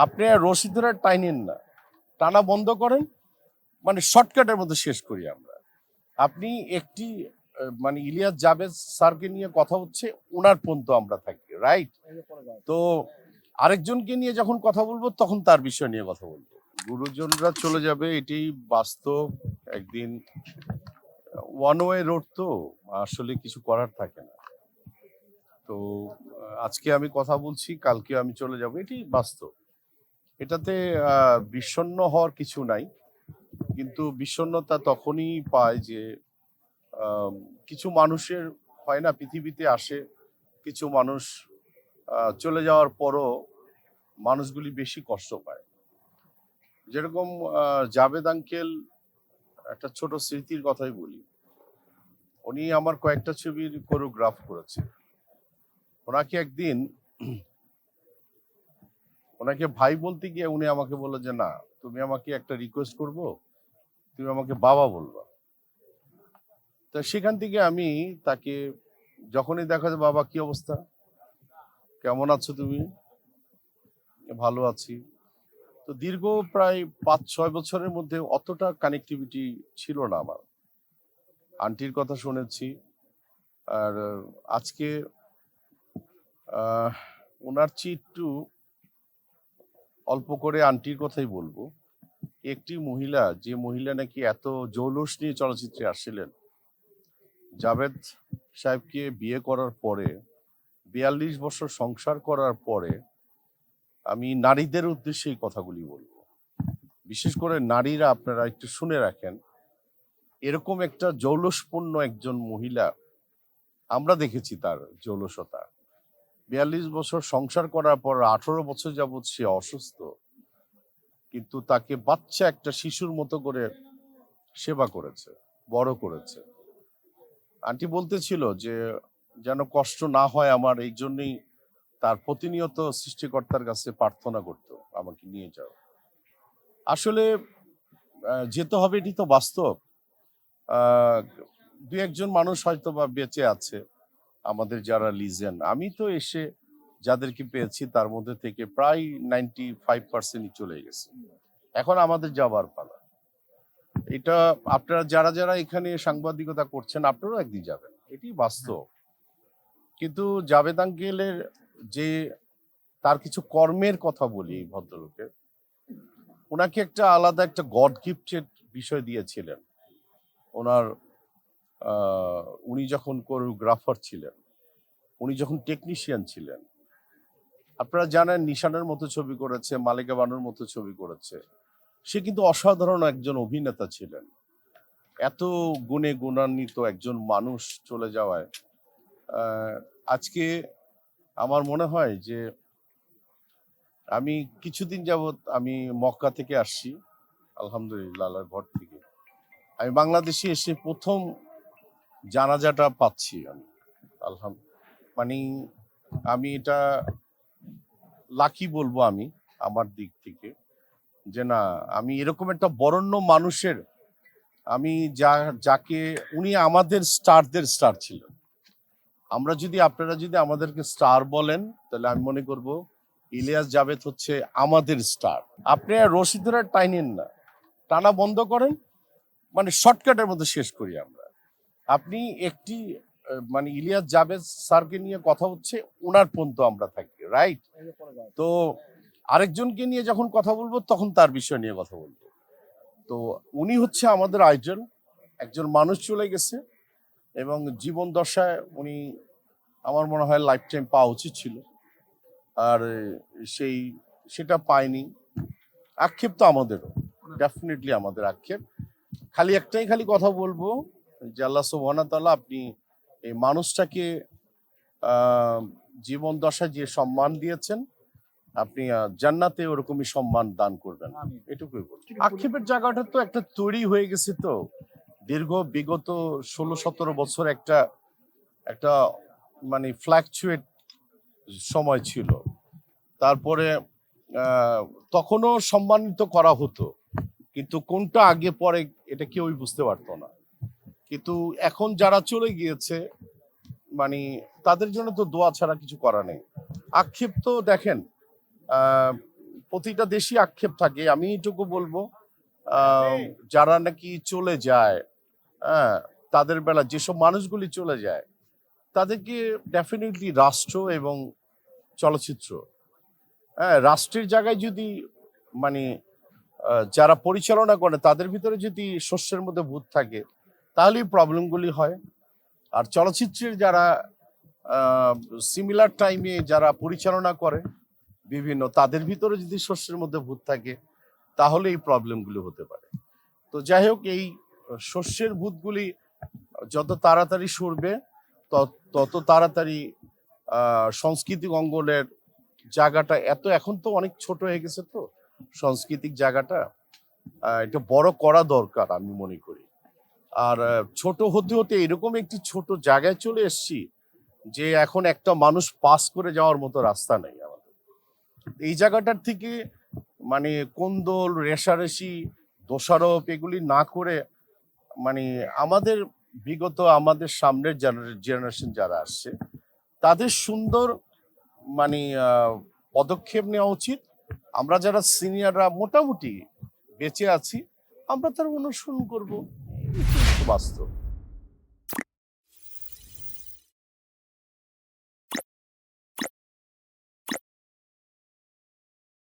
আপনি আর রশি ধরে টাইনেন না, টানা বন্ধ করেন, মানে শর্টকাটের মধ্যে শেষ করি আমরা। আপনি একটি মানে ইলিয়াস জাবেদ স্যারকে নিয়ে কথা হচ্ছে, ওনার পর্যন্ত আমরা থাকি, রাইট? তো আরেকজনকে নিয়ে যখন কথা বলবো তখন তার বিষয় নিয়ে কথা বলবো। গুরুজনরা চলে যাবে, এটি বাস্তব। একদিন ওয়ান ওয়ে রোড, তো আসলে কিছু করার থাকে না। তো আজকে আমি কথা বলছি, কালকে আমি চলে যাব, এটি বাস্তব। এটাতে বিষণ্ণ হওয়ার কিছু নাই, কিন্তু বিষণ্ণতা তখনই পায় যে কিছু মানুষের হয় না, পৃথিবীতে আসে কিছু মানুষ চলে যাওয়ার পরও মানুষগুলি বেশি কষ্ট পায়। যেরকম জাভেদ আঙ্কেল, একটা ছোট স্মৃতির কথাই বলি। উনি আমার কয়েকটা ছবির কোরিওগ্রাফ করেছে। ওনাকে একদিন ওনাকে ভাই বলতে গিয়ে উনি আমাকে বললো যে না, তুমি আমাকে একটা রিকোয়েস্ট করবো, তুমি আমাকে বাবা বলবা। তো সেখান থেকে আমি তাকে যখনই দেখা যায়, বাবা কি অবস্থা, কেমন আছো তুমি? ভালো আছি। তো দীর্ঘ প্রায় 5-6 বছরের মধ্যে অতটা কানেক্টিভিটি ছিল না আমার। আন্টির কথা শুনেছি, আর আজকে ওনার চেয়ে একটু অল্প করে আন্টির কথাই বলবো। একটি মহিলা, যে মহিলা নাকি এত জৌলুস নিয়ে চলচ্চিত্রে আসছিলেন, জাভেদ সাহেবকে বিয়ে করার পরে 42 বছর সংসার করার পরে, আমি নারীদের উদ্দেশ্যে এই কথাগুলি বলবো। বিশেষ করে নারীরা, আপনারা একটু শুনে রাখেন, এরকম একটা জৌলুসপূর্ণ একজন মহিলা আমরা দেখেছি, তার জৌলসতা। 42 বছর সংসার করার পর 18 বছর যাবৎ সে অসুস্থ, কিন্তু তাকে বাচ্চা একটা শিশুর মতো করে সেবা করেছে, বড় করেছে। আন্টি বলতেছিল যে যেন কষ্ট না হয় আমার, এই জন্যই তার প্রতিনিয়ত সৃষ্টিকর্তার কাছে প্রার্থনা করতো আমাকে নিয়ে যাও। আসলে যেতে হবে, এটি তো বাস্তব। দু একজন মানুষ হয়তো বা বেঁচে আছে, আমাদের যারা লিজেন্ড। আমি তো এসে যাদেরকে পেয়েছি তার মধ্যে থেকে প্রায় 95% চলে গেছে। এখন আমাদের যাবার পালা। এটা আপনারা যারা যারা এখানে সাংবাদিকতা করছেন, আপনারাও একদিন যাবেন, এটি বাস্তব। কিন্তু জাভেদ আঙ্কেলের যে তার কিছু কর্মের কথা বলি, এই ভদ্রলোকের, ওনাকে একটা আলাদা একটা গড গিফটেড বিষয় দিয়েছিলেন ওনার। উনি যখন কোরিওগ্রাফার ছিলেন, উনি যখন টেকনিশিয়ান ছিলেন, আপনারা জানেন নিশানের মতো ছবি করেছে, মালিকা বানুর মতো ছবি করেছে। সে কিন্তু অসাধারণ একজন অভিনেতা ছিলেন। এত গুণে গুণান্বিত একজন মানুষ চলে যাওয়ায় আজকে আমার মনে হয় যে, আমি কিছুদিন যাবৎ আমি মক্কা থেকে আসছি, আলহামদুলিল্লাহ আল্লাহর ঘর থেকে। আমি বাংলাদেশে এসে প্রথম জানাজাটা পাচ্ছি আমি, মানে আমি এটা লাকি বলবো আমি আমার দিক থেকে, যে না, আমি এরকম একটা বরেণ্য মানুষের, আমি যাকে উনি আমাদের স্টারদের স্টার ছিলেন। আপনারা যদি আমাদেরকে স্টার বলেন, তাহলে আমি মনে করব ইলিয়াস জাভেদ হচ্ছে আমাদের স্টার। আপনি আর রশি ধরে টাইনেন না, টানা বন্ধ করেন, মানে শর্টকাটের মধ্যে শেষ করি আমরা। আপনি একটি মানে ইলিয়াস জাভেদ স্যারকে নিয়ে কথা হচ্ছে, ওনার পর্যন্ত আমরা থাকি, রাইট? তো আরেকজনকে নিয়ে যখন কথা বলবো তখন তার বিষয় নিয়ে কথা বলবো। তো উনি হচ্ছে আমাদের আইডল। একজন মানুষ চলে গেছে, এবং জীবন দশায় উনি, আমার মনে হয় লাইফ টাইম পাওয়া উচিত ছিল, আর সেটা পায়নি। আক্ষেপ তো আমাদেরও, ডেফিনেটলি আমাদের আক্ষেপ। খালি কথা বলবো যে আল্লাহ সুবহানাহু ওয়া তাআলা, আপনি এই মানুষটাকে জীবন দশায় যে সম্মান দিয়েছেন, আপনি জান্নাতে ওরকমই সম্মান দান করবেন, এটুকুই বলছি। আক্ষেপের জায়গাটা তো একটা তৈরি হয়ে গেছে, তো বিগত 16-17 বছর একটা একটা মানে ফ্ল্যাকচুয়েট সময় ছিল। তারপরে তখনও সম্মানিত করা হতো, কিন্তু কোনটা আগে পরে এটা কেউই বুঝতে পারতো না। কিন্তু এখন যারা চলে গিয়েছে, মানে তাদের জন্য তো দোয়া ছাড়া কিছু করা নেই। আক্ষেপ তো দেখেন, প্রতিটা দেশই আক্ষেপ থাকে। আমি এটুকু বলবো যারা নাকি চলে যায়, হ্যাঁ, তাদের বেলা যেসব মানুষগুলি চলে যায় তাদেরকে ডেফিনেটলি রাষ্ট্র এবং চলচ্চিত্র, হ্যাঁ, রাষ্ট্রের জায়গায় যদি মানে যারা পরিচালনা করে তাদের ভিতরে যদি শস্যের মধ্যে ভূত থাকে তাহলেই প্রবলেমগুলি হয়। আর চলচ্চিত্রের যারা সিমিলার টাইমে যারা পরিচালনা করে বিভিন্ন, তাদের ভিতরে যদি শস্যের মধ্যে ভূত থাকে তাহলে এই প্রবলেমগুলি হতে পারে। তো যাই হোক, এই শস্যের ভূতগুলি যত তাড়াতাড়ি সরবে তত তাড়াতাড়ি সাংস্কৃতিক অঙ্গনের জায়গাটা এখন তো অনেক ছোট হয়ে গেছে, তো সাংস্কৃতিক জায়গাটা এটা বড় করা দরকার আমি মনে করি। আর ছোট হতে হতে এরকম একটি ছোট জায়গায় চলে এসেছি যে এখন একটা মানুষ পাস করে যাওয়ার মতো রাস্তা নেই আমাদের। এই জায়গাটার থেকে মানে কোন্দল, রেষারেষি, দোষারোপ এগুলি না করে মানে আমাদের বিগত আমাদের সামনের জেনারেশন যারা আসছে তাদের সুন্দর মানে পদক্ষেপ নেওয়া উচিত। আমরা যারা সিনিয়ররা মোটামুটি বেঁচে আছি আমরা তার অনুসরণ করবো, বাস্তব।